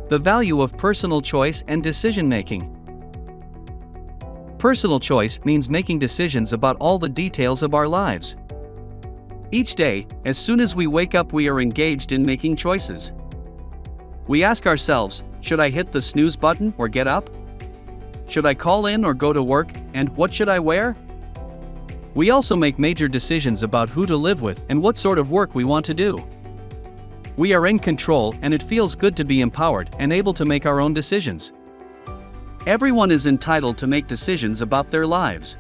The value of personal choice and decision-making. Personal choice means making decisions about all the details of our lives. Each day, as soon as we wake up, we are engaged in making choices. We ask ourselves, should I hit the snooze button or get up? Should I call in or go to work, and what should I wear? We also make major decisions about who to live with and what sort of work we want to do. We are in control, and it feels good to be empowered and able to make our own decisions. Everyone is entitled to make decisions about their lives.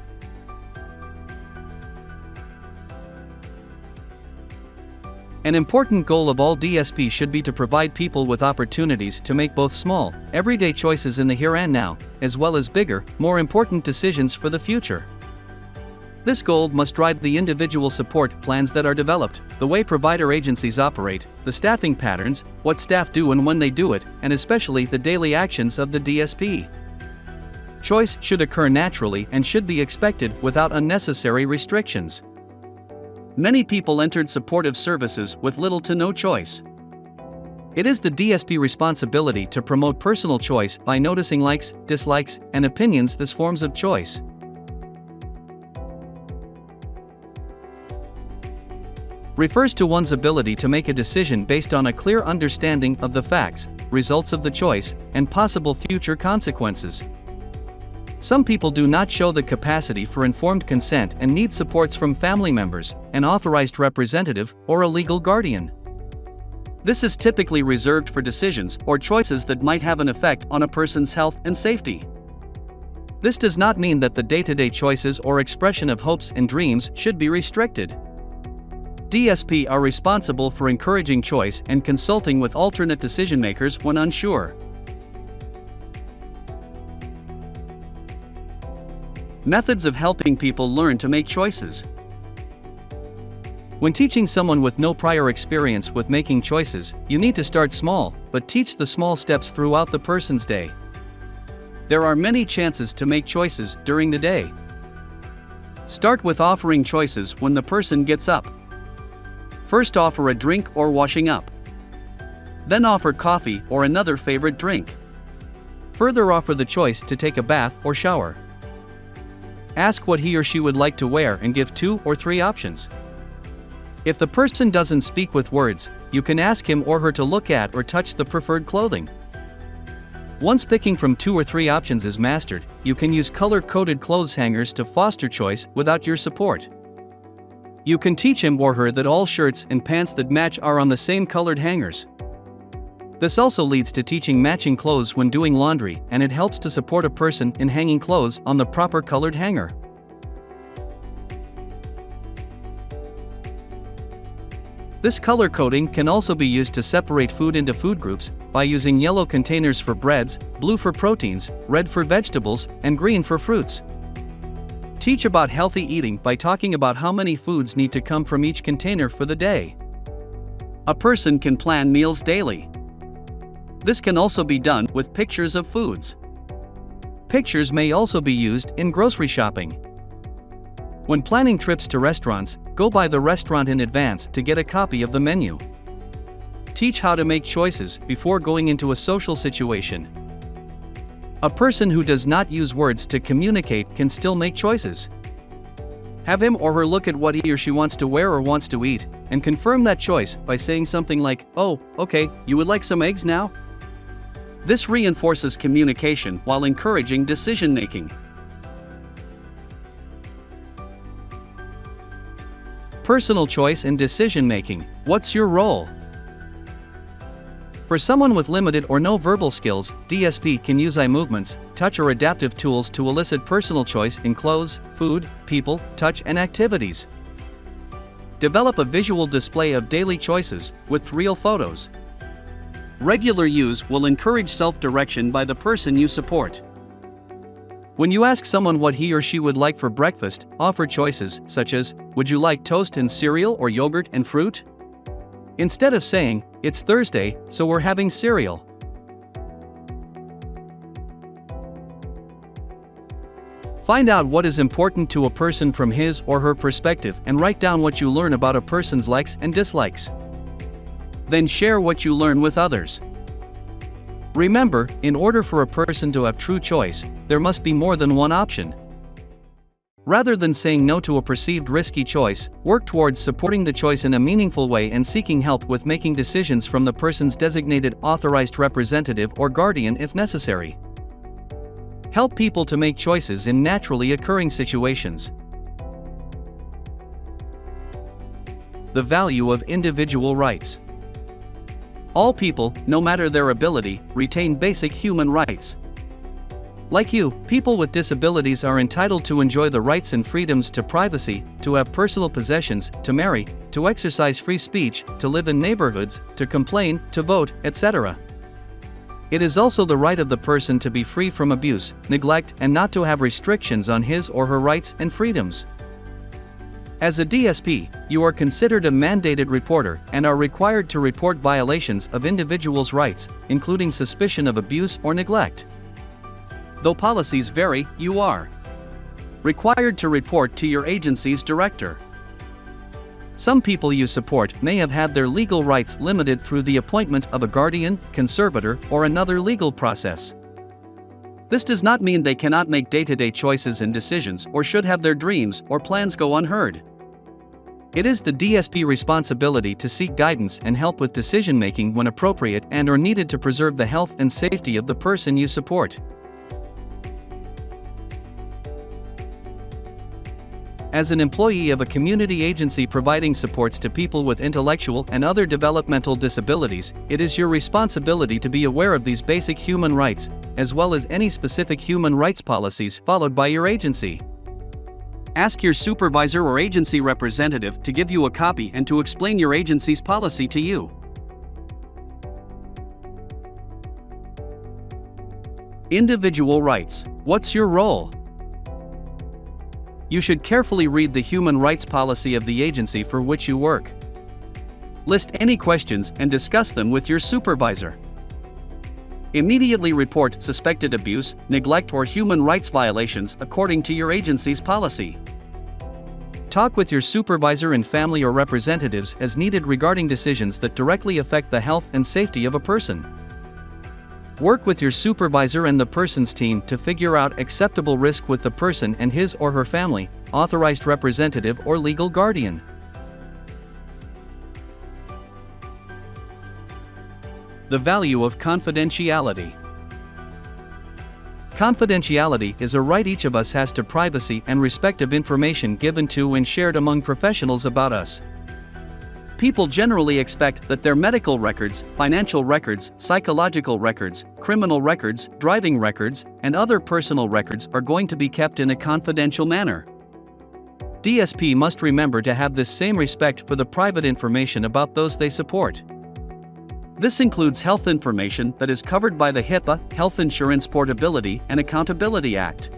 An important goal of all DSP should be to provide people with opportunities to make both small, everyday choices in the here and now, as well as bigger, more important decisions for the future. This goal must drive the individual support plans that are developed, the way provider agencies operate, the staffing patterns, what staff do and when they do it, and especially the daily actions of the DSP. Choice should occur naturally and should be expected without unnecessary restrictions. Many people entered supportive services with little to no choice. It is the DSP responsibility to promote personal choice by noticing likes, dislikes, and opinions as forms of choice. Refers to one's ability to make a decision based on a clear understanding of the facts, results of the choice, and possible future consequences. Some people do not show the capacity for informed consent and need supports from family members, an authorized representative, or a legal guardian. This is typically reserved for decisions or choices that might have an effect on a person's health and safety. This does not mean that the day-to-day choices or expression of hopes and dreams should be restricted. DSP are responsible for encouraging choice and consulting with alternate decision-makers when unsure. Methods of helping people learn to make choices. When teaching someone with no prior experience with making choices, you need to start small, but teach the small steps throughout the person's day. There are many chances to make choices during the day. Start with offering choices when the person gets up. First, offer a drink or washing up. Then offer coffee or another favorite drink. Further, offer the choice to take a bath or shower. Ask what he or she would like to wear and give 2 or 3 options. If the person doesn't speak with words, you can ask him or her to look at or touch the preferred clothing. Once picking from 2 or 3 options is mastered, you can use color-coded clothes hangers to foster choice without your support. You can teach him or her that all shirts and pants that match are on the same colored hangers. This also leads to teaching matching clothes when doing laundry, and it helps to support a person in hanging clothes on the proper colored hanger. This color coding can also be used to separate food into food groups by using yellow containers for breads, blue for proteins, red for vegetables, and green for fruits. Teach about healthy eating by talking about how many foods need to come from each container for the day. A person can plan meals daily. This can also be done with pictures of foods. Pictures may also be used in grocery shopping. When planning trips to restaurants, go by the restaurant in advance to get a copy of the menu. Teach how to make choices before going into a social situation. A person who does not use words to communicate can still make choices. Have him or her look at what he or she wants to wear or wants to eat, and confirm that choice by saying something like, "Oh, okay, you would like some eggs now?" This reinforces communication while encouraging decision-making. Personal choice and decision-making. What's your role? For someone with limited or no verbal skills, DSP can use eye movements, touch or adaptive tools to elicit personal choice in clothes, food, people, touch and activities. Develop a visual display of daily choices, with real photos. Regular use will encourage self-direction by the person you support. When you ask someone what he or she would like for breakfast, offer choices such as, "Would you like toast and cereal or yogurt and fruit?" Instead of saying, "It's Thursday, so we're having cereal." Find out what is important to a person from his or her perspective and write down what you learn about a person's likes and dislikes. Then share what you learn with others. Remember, in order for a person to have true choice, there must be more than one option. Rather than saying no to a perceived risky choice, work towards supporting the choice in a meaningful way and seeking help with making decisions from the person's designated authorized representative or guardian if necessary. Help people to make choices in naturally occurring situations. The value of individual rights. All people, no matter their ability, retain basic human rights. Like you, people with disabilities are entitled to enjoy the rights and freedoms to privacy, to have personal possessions, to marry, to exercise free speech, to live in neighborhoods, to complain, to vote, etc. It is also the right of the person to be free from abuse, neglect, and not to have restrictions on his or her rights and freedoms. As a DSP, you are considered a mandated reporter and are required to report violations of individuals' rights, including suspicion of abuse or neglect. Though policies vary, you are required to report to your agency's director. Some people you support may have had their legal rights limited through the appointment of a guardian, conservator, or another legal process. This does not mean they cannot make day-to-day choices and decisions or should have their dreams or plans go unheard. It is the DSP responsibility to seek guidance and help with decision-making when appropriate and or needed to preserve the health and safety of the person you support. As an employee of a community agency providing supports to people with intellectual and other developmental disabilities, it is your responsibility to be aware of these basic human rights, as well as any specific human rights policies followed by your agency. Ask your supervisor or agency representative to give you a copy and to explain your agency's policy to you. Individual rights. What's your role? You should carefully read the human rights policy of the agency for which you work. List any questions and discuss them with your supervisor. Immediately report suspected abuse, neglect, or human rights violations according to your agency's policy. Talk with your supervisor and family or representatives as needed regarding decisions that directly affect the health and safety of a person. Work with your supervisor and the person's team to figure out acceptable risk with the person and his or her family, authorized representative, or legal guardian. The value of confidentiality. Confidentiality is a right each of us has to privacy and respect of information given to and shared among professionals about us. People generally expect that their medical records, financial records, psychological records, criminal records, driving records, and other personal records are going to be kept in a confidential manner. DSP must remember to have this same respect for the private information about those they support. This includes health information that is covered by the HIPAA, Health Insurance Portability and Accountability Act.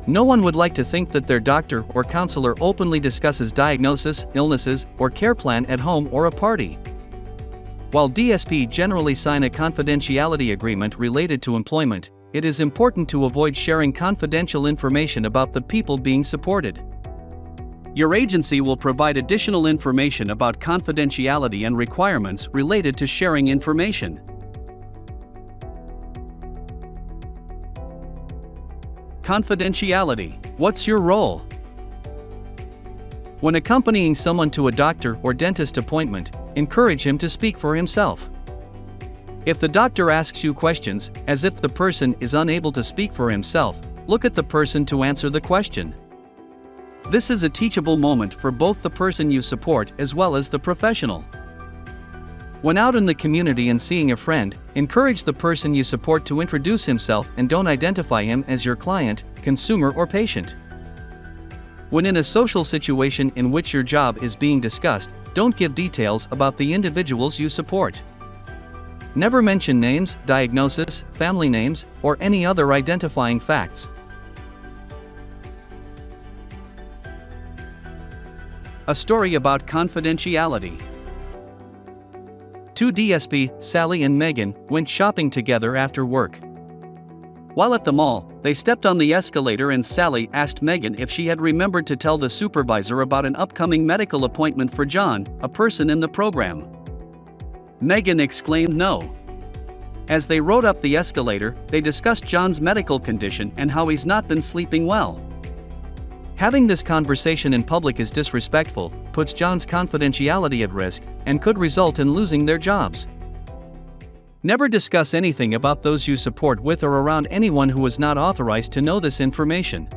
No one would like to think that their doctor or counselor openly discusses diagnosis, illnesses, or care plan at home or a party. While DSP generally sign a confidentiality agreement related to employment, it is important to avoid sharing confidential information about the people being supported. Your agency will provide additional information about confidentiality and requirements related to sharing information. Confidentiality. What's your role? When accompanying someone to a doctor or dentist appointment, encourage him to speak for himself. If the doctor asks you questions, as if the person is unable to speak for himself, look at the person to answer the question. This is a teachable moment for both the person you support as well as the professional. When out in the community and seeing a friend, encourage the person you support to introduce himself and don't identify him as your client, consumer, or patient. When in a social situation in which your job is being discussed, don't give details about the individuals you support. Never mention names, diagnosis, family names, or any other identifying facts. A story about confidentiality. Two DSP, Sally and Megan, went shopping together after work. While at the mall, they stepped on the escalator and Sally asked Megan if she had remembered to tell the supervisor about an upcoming medical appointment for John, a person in the program. Megan exclaimed no. As they rode up the escalator, they discussed John's medical condition and how he's not been sleeping well. Having this conversation in public is disrespectful, puts John's confidentiality at risk, and could result in losing their jobs. Never discuss anything about those you support with or around anyone who is not authorized to know this information.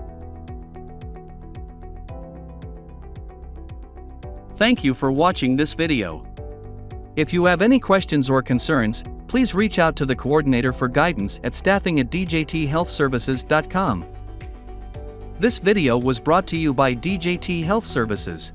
Thank you for watching this video. If you have any questions or concerns, please reach out to the coordinator for guidance at staffing@djthealthservices.com. This video was brought to you by DJT Health Services.